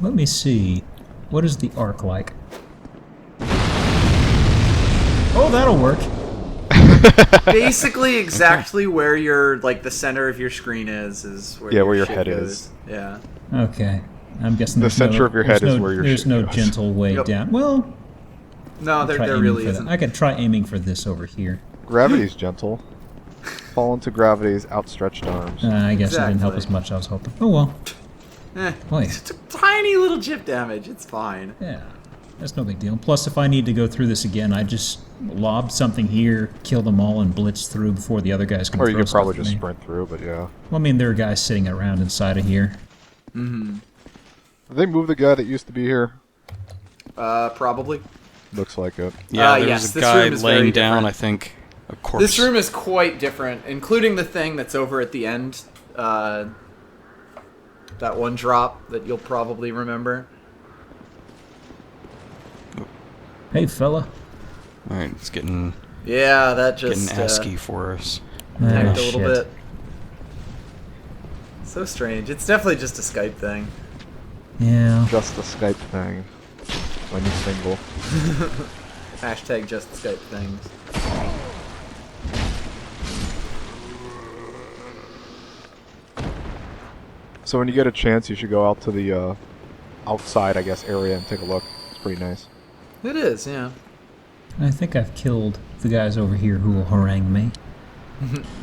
Let me see. What is the arc like? Oh, that'll work. Basically, exactly where your the center of your screen is where where your ship head goes. is. Yeah. Okay. I'm guessing The center of your head is where your there's ship no goes. gentle way Yep. down. Well, No, there try aiming really for that. isn't. I could try aiming for this over here. Gravity's gentle. Fall into gravity's outstretched arms. I guess it didn't help Exactly. as much as I was hoping. Oh well. Boy. It's a tiny little chip damage. It's fine. Yeah. That's no big deal. Plus, if I need to go through this again, I just lob something here, kill them all, and blitz through before the other guys can Or throw you could stuff probably at just me. sprint through, but yeah. Well, I mean, there are guys sitting around inside of here. Mm-hmm. Did they move the guy that used to be here? Probably. Looks like it. Yeah, there yes, was a this guy room is very laying down, different. I think, a corpse. This room is quite different, including the thing that's over at the end. That one drop that you'll probably remember. Hey, fella. Alright, it's getting Yeah, that just ASCII for us. tanked a shit. little bit. So strange. It's definitely just a Skype thing. Yeah. Just the Skype thing. When you single. Hashtag just Skype things. So when you get a chance, you should go out to the outside, I guess, area and take a look. It's pretty nice. It is, yeah. I think I've killed the guys over here who will harangue me.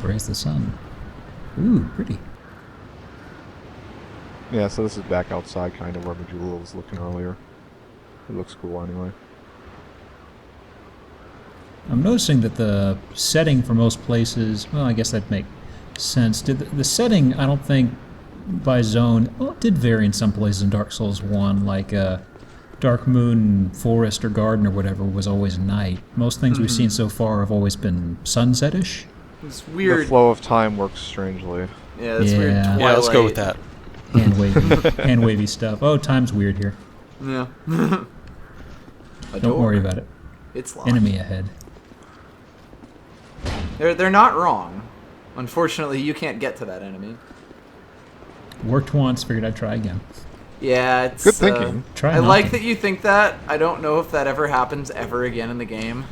Praise the sun. Ooh, pretty. Yeah, so this is back outside, kind of where Majula was looking earlier. It looks cool anyway. I'm noticing that the setting for most places, well, I guess that'd make sense. Did the setting, I don't think, by zone, well, it did vary in some places in Dark Souls 1, like Dark Moon Forest or Garden or whatever was always night. Most things we've seen so far have always been sunsetish. It's The weird. flow of time works strangely. Yeah, it's weird. Yeah. Yeah, let's go with Twilight. that. Hand wavy stuff. Oh, time's weird here. Yeah. Don't worry about it. It's locked. Enemy ahead. They're not wrong. Unfortunately, you can't get to that enemy. Worked once, figured I'd try again. Yeah, it's Good thinking. Try I like knocking. that you think that. I don't know if that ever happens ever again in the game.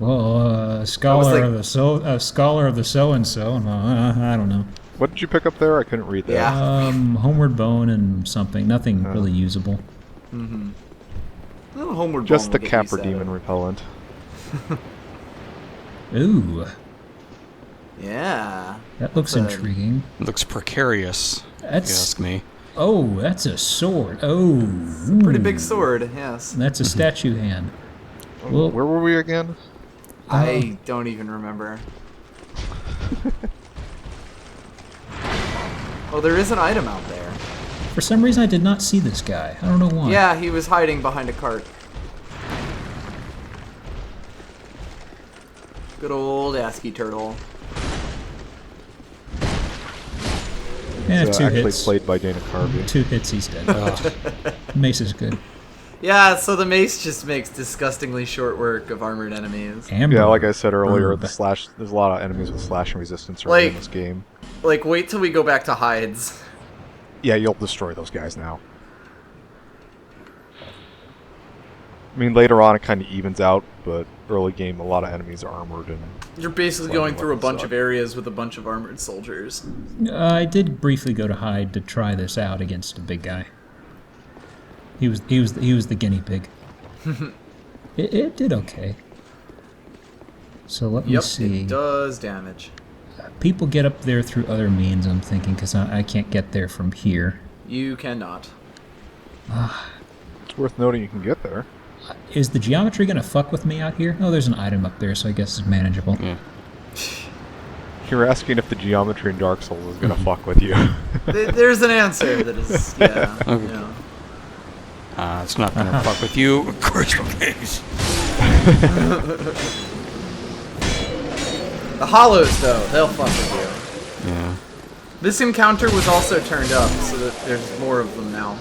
Well, scholar like- of the scholar of the so and so. I don't know. What did you pick up there? I couldn't read that. Yeah. Homeward Bone and something. Nothing really usable. Little homeward Just bone the will get you Capra set. Demon repellent. Ooh, Yeah. that looks That's a- intriguing. It looks precarious, if you That's ask me. oh, that's a sword. Oh, Pretty ooh. big sword, yes. That's a statue hand. Well, Where were we again? I don't even remember. Oh, there is an item out there. for some reason I did not see this guy. I don't know why. Yeah, he was hiding behind a cart. Good old ASCII turtle. Yeah, It's two actually hits. played by Dana Carvey. 2 hits, he's dead. Ugh. Mace is good. Yeah, so the mace just makes disgustingly short work of armored enemies. Amber. Yeah, like I said earlier, Herb. there's a lot of enemies with slashing resistance early in Like- this game. Like, wait till we go back to hides. Yeah, you'll destroy those guys now. I mean, later on it kind of evens out, but early game, a lot of enemies are armored and You're basically Well, going through a weapons bunch suck. of areas with a bunch of armored soldiers. I did briefly go to hide to try this out against a big guy. He was the guinea pig. it did okay. So let me Yep, see. it does damage. People get up there through other means, I'm thinking, because I can't get there from here. You cannot. it's worth noting you can get there. Is the geometry going to fuck with me out here? Oh, there's an item up there, so I guess it's manageable. Yeah. You're asking if the geometry in Dark Souls is going to fuck with you. There's an answer that is, yeah. Okay. yeah. It's not gonna fuck with you, of course. Pigs. The hollows, though, they'll fuck with you. Yeah. This encounter was also turned up, so that there's more of them now.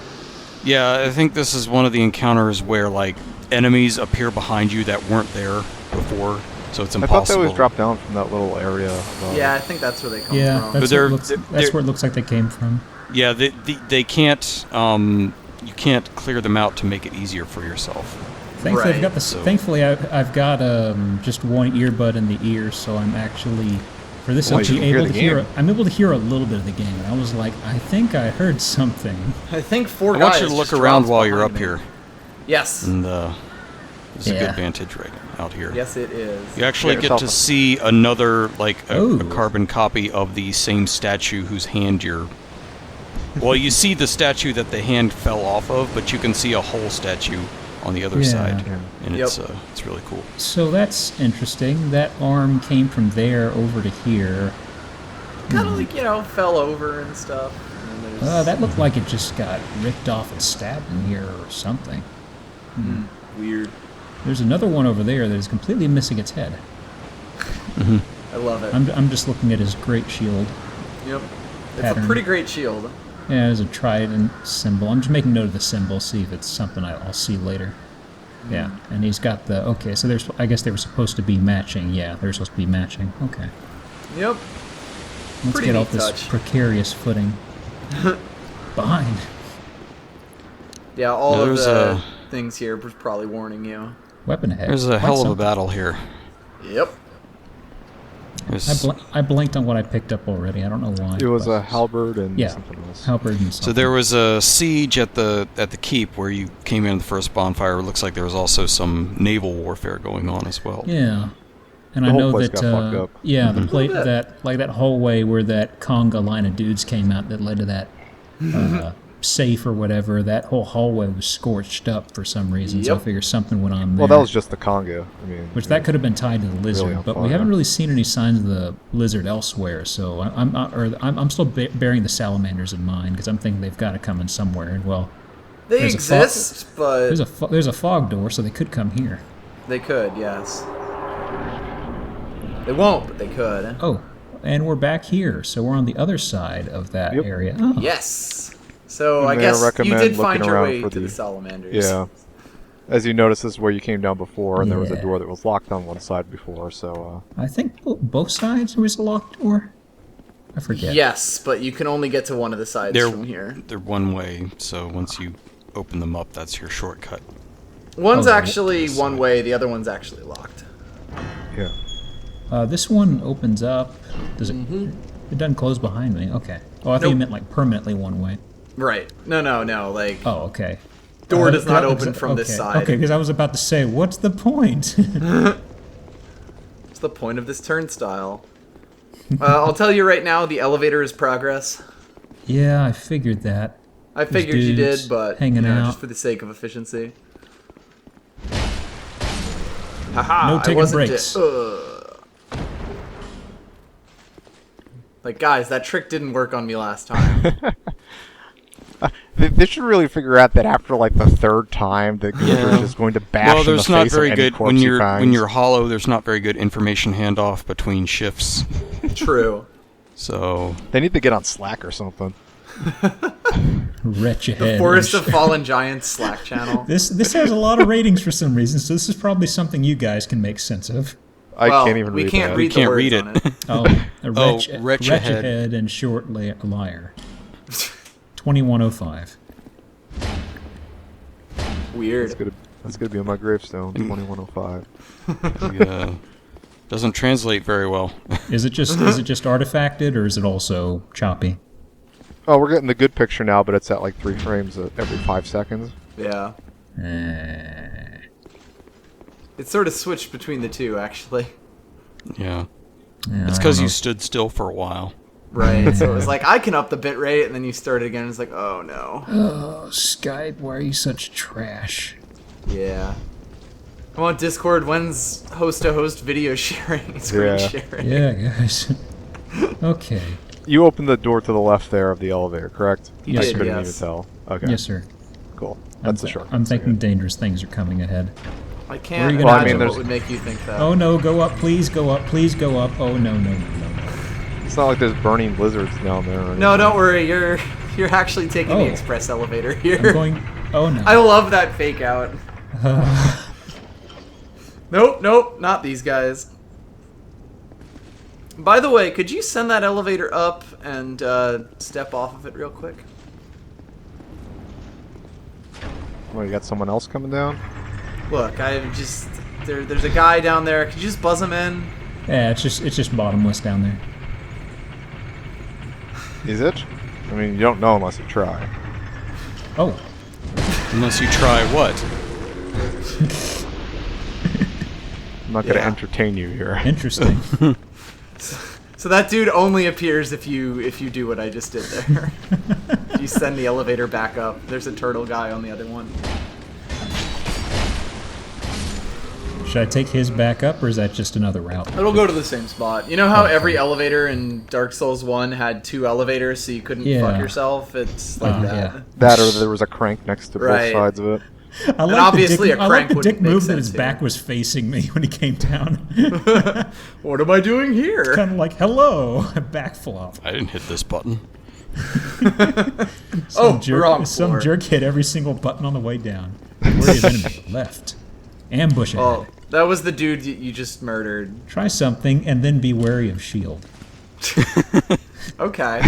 Yeah, I think this is one of the encounters where like enemies appear behind you that weren't there before, so it's I thought impossible. they always dropped down from that little area. Yeah, I think that's where they come Yeah, from. that's, they're- what it looks, they're- that's where it looks like they came from. Yeah, they can't you can't clear them out to make it easier for yourself. Thankfully, Right. I've got the. So- Thankfully, I've got just one earbud in the ear, so I'm actually for this. Well, I'm you can able hear to the hear. game. I'm able to hear a little bit of the game, and I was like, I think I heard something. I think 4 I guys. want you to look just around dropped while you're behind up me. here, Yes. and there's a Yeah. good vantage right out here. Yes, it is. You actually Get get yourself to a- see another, like, a Ooh. carbon copy of the same statue whose hand you're... Well, you see the statue that the hand fell off of, but you can see a whole statue on the other Yeah. side, and Yep. it's really cool. So that's interesting. That arm came from there over to here. Kind of like, fell over and stuff. And then there's That looked like it just got ripped off and stabbed in here or something. weird. There's another one over there that is completely missing its head. I love it. I'm just looking at his great shield. Yep. It's Pattern. a pretty great shield. Yeah, there's a trident symbol. I'm just making note of the symbol, see if it's something I'll see later. Yeah, and he's got the... Okay, so there's... I guess they were supposed to be matching. Yeah, they're supposed to be matching. Okay. Yep. Let's Pretty get neat off this touch. precarious footing. Behind. Yeah, all Yeah, of there's the a- things here was probably warning you. Weapon ahead. There's a Quite hell of a something. battle here. Yep. There's- I blanked on what I picked up already. I don't know why. It was but- a halberd and Yeah. something else. halberd and something. So there was a siege at the keep where you came in the first bonfire. It looks like there was also some naval warfare going on as well. Yeah. And The I whole know place that, got fucked up. yeah, the plate bit. that hallway where that conga line of dudes came out that led to that safe or whatever. That whole hallway was scorched up for some reason. So I Yep. figure something went on there. Well, that was just the Congo. I mean, which that could have been tied to the lizard, on but we fire. haven't really seen any signs of the lizard elsewhere. So I'm still bearing the salamanders in mind because I'm thinking they've got to come in somewhere. And well, They There's a fo- exist, but there's a fog door, so they could come here. they could, yes. They won't, but they could. Oh, and we're back here, so we're on the other side of that Yep. area. Oh. Yes. So You I may guess you recommend did find looking your around way for to the the- salamanders. Yeah. As you notice, this is where you came down before, and there was a Yeah. door that was locked on one side before, so... I think both sides was a locked door. I forget. Yes, but you can only get to one of the sides They're from here. they're one way, so once you open them up, that's your shortcut. One's Oh, actually this one side. way, the other one's actually locked. yeah. This one opens up. Does it? It doesn't close behind me. Okay. Oh, I thought you Nope. meant like permanently one way. Right. No, like Oh, okay. door does not that open looks- from this okay, side. Okay, because I was about to say, what's the point? What's the point of this turnstile? I'll tell you right now, the elevator is progress. Yeah, I figured that. I figured you dudes did, but hanging out. just for the sake of efficiency. Haha! No I taking wasn't breaks. Like, guys, that trick didn't work on me last time. They should really figure out that after, like, the third time, the computer is just going to bash Well, there's in the not face very of any good corpse when he you're finds. hollow. There's not very good information handoff between shifts. True. So They need to get on Slack or something. Wretch The ahead. Forest of Fallen Giants Slack channel. This has a lot of ratings for some reason, so this is probably something you guys can make sense of. I Well, can't even we read can't that. read You can't the read words it. on it. Oh, a Oh, wretch, wretch wretch ahead. ahead and short liar. 2105. Weird. That's gonna be on my gravestone, 2105. yeah, doesn't translate very well. Is it just artifacted or is it also choppy? Oh, we're getting the good picture now, but it's at like 3 frames every 5 seconds. Yeah. Eh. It sort of switched between the two, actually. Yeah, Yeah, it's I because don't you know. stood still for a while. Right. So it was like, I can up the bit rate, and then you start it again, and it's like, oh no. Oh, Skype, why are you such trash? Yeah. Come on, Discord, when's host-to-host video sharing, screen Yeah. sharing? Yeah, guys. Okay. You opened the door to the left there of the elevator, correct? Yes, I sir. couldn't Yes. even tell. Okay. Yes, sir. Cool. That's the short. I'm thinking dangerous things are coming ahead. I Where are can't you imagine gonna- Well, I mean, what there's- would make you think that. Oh no, go up, please go up, please go up. Oh no, no, no, no. It's not like there's burning lizards down there. Or No, anything. don't worry, you're actually taking the Oh. express elevator I'm here. going. Oh no. I love that fake out. Nope, not these guys. By the way, could you send that elevator up and step off of it real quick? Well, you got someone else coming down? Look, there's a guy down there. Could you just buzz him in? Yeah, it's just bottomless down there. Is it? I mean, you don't know unless you try. Oh, Unless you try what? I'm not going to Yeah. entertain you here. interesting. So that dude only appears if you do what I just did there. You send the elevator back up. There's a turtle guy on the other one. Should I take his back up, or is that just another route? It'll go to the same spot. You know how Okay. every elevator in Dark Souls 1 had 2 elevators so you couldn't Yeah. fuck yourself? It's like that. Yeah. That or there was a crank next to Right. both sides of it. I like obviously the dick, a I like crank the wouldn't dick make move that his sense back here. was facing me when he came down. What am I doing here? Kind of like, hello, back flop. I didn't hit this button. Oh, wrong Some floor. jerk hit every single button on the way down. Worry of enemy left. Ambush ahead. Oh, that was the dude you just murdered. Try something and then be wary of shield. Okay.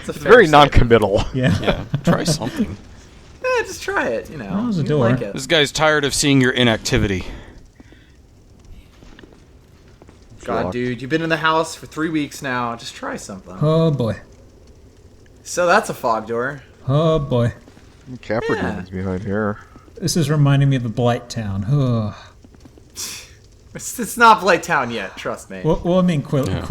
It's Very non-committal. Yeah. Yeah, try something. Yeah, just try it, you know. Close the You door. like it. This guy's tired of seeing your inactivity. God, Sure. dude, you've been in the house for 3 weeks now. Just try something. Oh boy. So that's a fog door. Oh boy. Capra Yeah. Demon's behind here. This is reminding me of the Blight Town. Ugh. It's not Blight Town yet, trust me. Well, I mean, Yeah.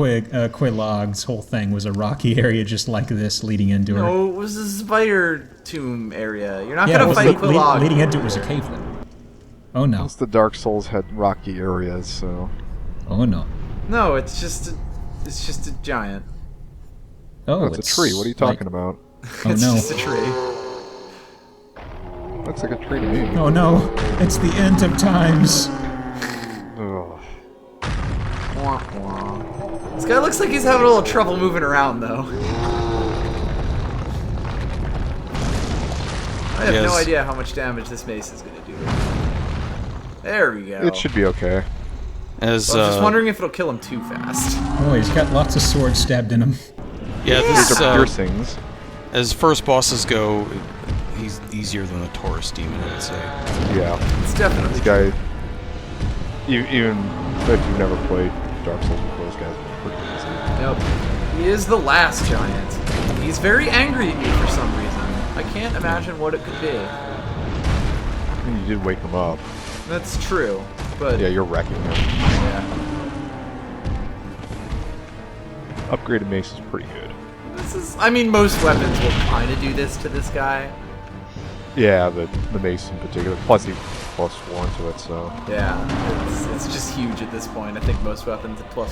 Quilog's whole thing was a rocky area just like this leading into her. No, it was a spider tomb area. You're not Yeah, gonna it was fight Quilog. leading into it was a cave then. Oh no. Most of the Dark Souls had rocky areas, so... Oh no. No, it's just a giant. Oh, Oh, it's a tree. What are you talking about? Oh It's no. just a tree. Looks like a tree to me. Oh no. It's the end of times. Ugh. Wah, wah. This guy looks like he's having a little trouble moving around, though. I have no Yes. idea how much damage this mace is gonna do. There we go. It should be okay. As I was just wondering if it'll kill him too fast. Oh, he's got lots of swords stabbed in him. yeah, These this are piercings. as first bosses go, he's easier than the Taurus demon, I would say. Yeah. It's definitely This guy... Even if you've never played Dark Souls before, this guy's pretty easy. Nope. He is the last giant. He's very angry at you for some reason. I can't imagine what it could be. I mean, you did wake him up. That's true, but Yeah, you're wrecking him. yeah. Upgraded mace is pretty good. This is. I mean, most weapons will kind of do this to this guy. Yeah, the mace in particular. Plus, he +4 to it, so... Yeah, it's just huge at this point. I think most weapons at +4 will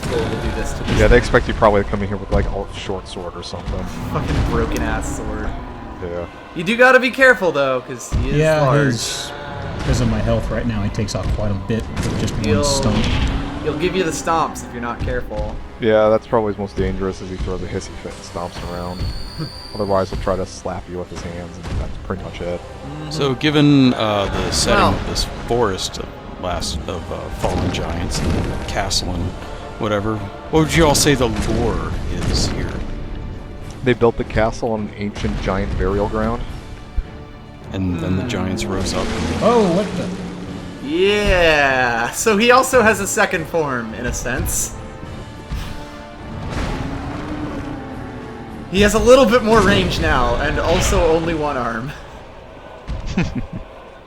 do this to this Yeah, they expect you probably to come in here with, like, a short sword or something. fucking broken ass sword. Yeah. You do gotta be careful though, because he is Yeah, large. because of my health right now, he takes off quite a bit with just He'll- one stomp. He'll give you the stomps if you're not careful. Yeah, that's probably his most dangerous, is he throws a hissy fit and stomps around. Otherwise, he'll try to slap you with his hands, and that's pretty much it. So, given the setting Well- of this forest of fallen giants and castle and whatever, what would you all say the lore is here? They built the castle on an ancient giant burial ground. And then the giants rose up. And Oh, what the? Yeah. So he also has a second form, in a sense. He has a little bit more range now, and also only one arm.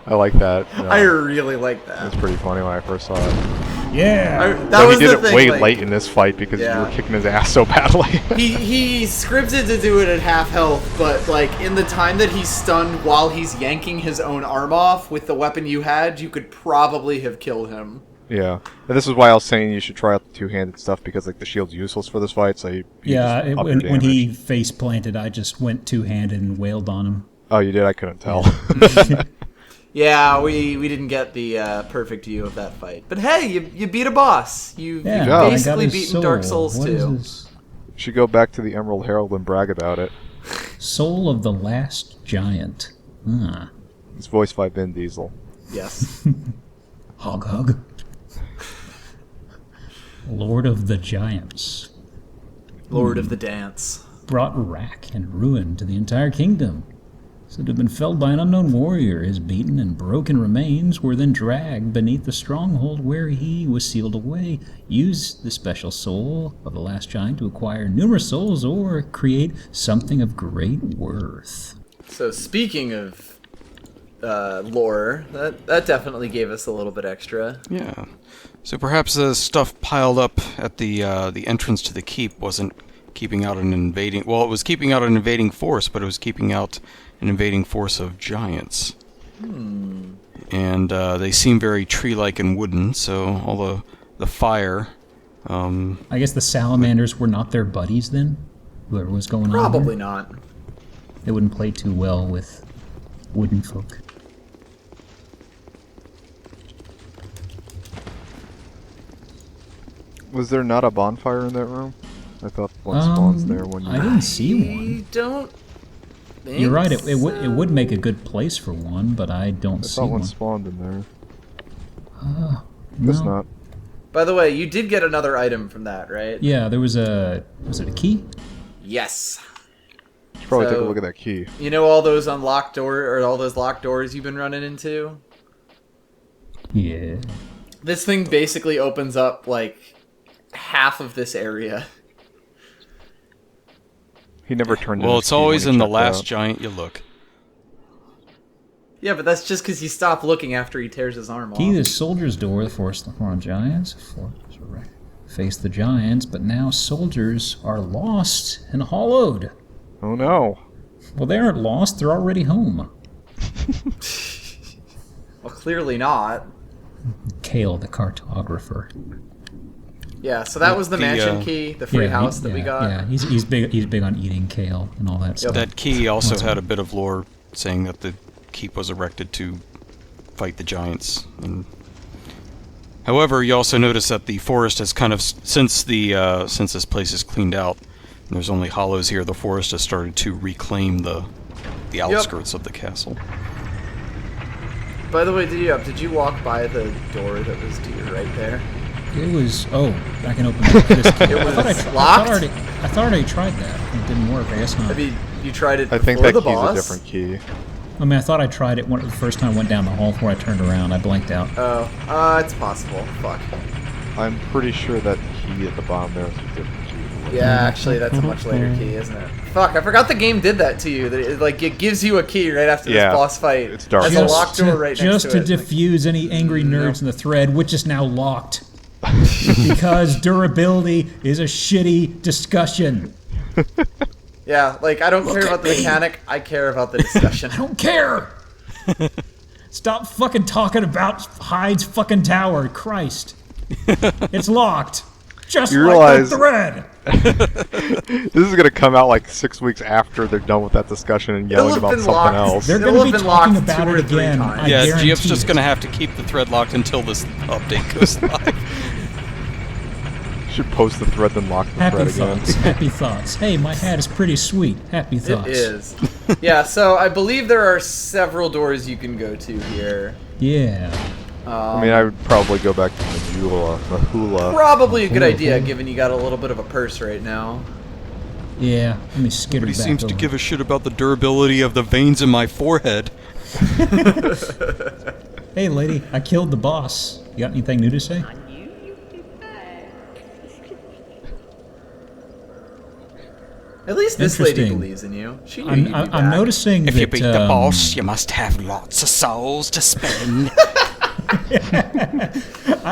I like that. I really like It that. was pretty funny when I first saw it. Yeah. That Though was he did the it thing, way like, late in this fight because you Yeah. were kicking his ass so badly. He scripted to do it at half health, but like in the time that he's stunned while he's yanking his own arm off with the weapon you had, you could probably have killed him. Yeah, and this is why I was saying you should try out the two-handed stuff, because like the shield's useless for this fight. So you Yeah, just up your when he damage. face planted, I just went two-handed and wailed on him. Oh, you did? I couldn't tell. Yeah, we didn't get the perfect view of that fight, but hey, you beat a boss. You've Yeah, got basically I got his beaten Dark soul. Souls What is 2. this? Should go back to the Emerald Herald and brag about it. Soul of the Last Giant. Ah. It's voiced by Vin Diesel. Yes. Hog hug. Lord of the Giants. Lord of the Dance. Brought wrack and ruin to the entire kingdom. Said to have been felled by an unknown warrior. His beaten and broken remains were then dragged beneath the stronghold where he was sealed away. Use the special soul of the last giant to acquire numerous souls or create something of great worth. So speaking of lore, that definitely gave us a little bit extra. Yeah. So perhaps the stuff piled up at the entrance to the keep wasn't keeping out an invading... Well, it was keeping out an invading force, but it was keeping out an invading force of giants. And they seem very tree-like and wooden, so all the fire... I guess the salamanders were not their buddies then? Whoever was going on Probably there? not. They wouldn't play too well with wooden folk. Was there not a bonfire in that room? I thought one spawns there when you... I didn't see I one. don't think You're right, it so. would make a good place for one, but I don't I see thought one one. spawned in there. Guess No. not. By the way, you did get another item from that, right? Yeah, there was a... Was it a key? Yes. Should probably take a So- look at that key. You know all those unlocked all those locked doors you've been running into? Yeah. This thing basically opens up like half of this area. He never turned in Well, his it's key when always he in the checked last out. giant you look. Yeah, but that's just because he stopped looking after he tears his arm Key off. the soldier's door, the forest on giants. Face the giants, but now soldiers are lost and hollowed. Oh no. Well, they aren't lost, they're already home. Well, clearly not. Kale, the cartographer. Yeah, so that was the mansion key, the free house that we got. Yeah, he's big on eating kale and all that stuff. That key also had a bit of lore saying that the keep was erected to fight the giants. And however, you also notice that the forest has kind of, since this place is cleaned out, and there's only hollows here, the forest has started to reclaim the outskirts of the castle. By the way, did you walk by the door that was to your right there? It was... Oh, I can open this key. It was I locked? thought I already tried that. It didn't work. I guess not. I mean, you tried it I think before that the key's boss? a different key. I mean, I thought I tried it the first time I went down the hall before I turned around. I blanked out. Oh, it's possible. Fuck. I'm pretty sure that key at the bottom there is a different key. Yeah, actually, that's a much later key, isn't it? Fuck, I forgot the game did that to you. That it gives you a key right after Yeah, this boss fight. it's dark. There's a locked door right next Just to to it. diffuse any angry nerds in the thread, which is now locked. Because durability is a shitty discussion. Yeah, like, I don't care about the mechanic, I care about the discussion. I don't care! Stop fucking talking about Hyde's fucking tower, Christ. It's locked. Just You like realize- the thread. This is gonna come out like 6 weeks after they're done with that discussion and yelling have about been something locked. else. They're It'll going to have be been talking locked about 2 or it 3 again. times. I Yeah, guarantee GF's just it. going to have to keep the thread locked until this update goes live. Should post the thread then lock the Happy thread again. thoughts. Happy thoughts. Hey, my hat is pretty sweet. Happy thoughts. It is. Yeah, so I believe there are several doors you can go to here. Yeah. I mean, I would probably go back to Mahula. Probably a good idea, given you got a little bit of a purse right now. Yeah. Let me skitter Nobody back seems to over. give a shit about the durability of the veins in my forehead. Hey, lady, I killed the boss. You got anything new to say? At least this lady Interesting. believes in you. She knew you'd be I'm back. noticing If that you beat the boss, you must have lots of souls to spend.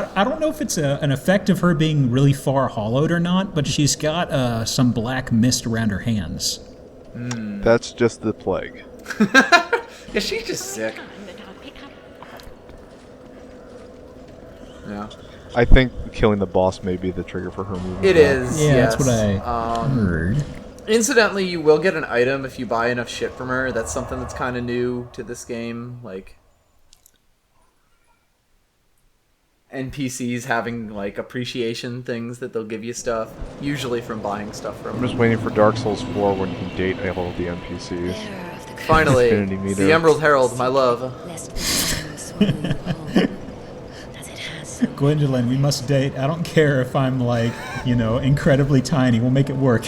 I don't know if it's an effect of her being really far hollowed or not, but she's got some black mist around her hands. That's just the plague. Yeah, she's just sick. Yeah. I think killing the boss may be the trigger for her moving. It back. is. Yeah, yes. that's what I heard. Incidentally, you will get an item if you buy enough shit from her. That's something that's kind of new to this game. Like, NPCs having, like, appreciation things that they'll give you stuff. Usually from buying stuff from I'm them. just waiting for Dark Souls 4 when you can date all of the NPCs. Finally, Infinity meter. the Emerald Herald, my love. Gwendolyn, we must date. I don't care if I'm like, incredibly tiny. We'll make it work.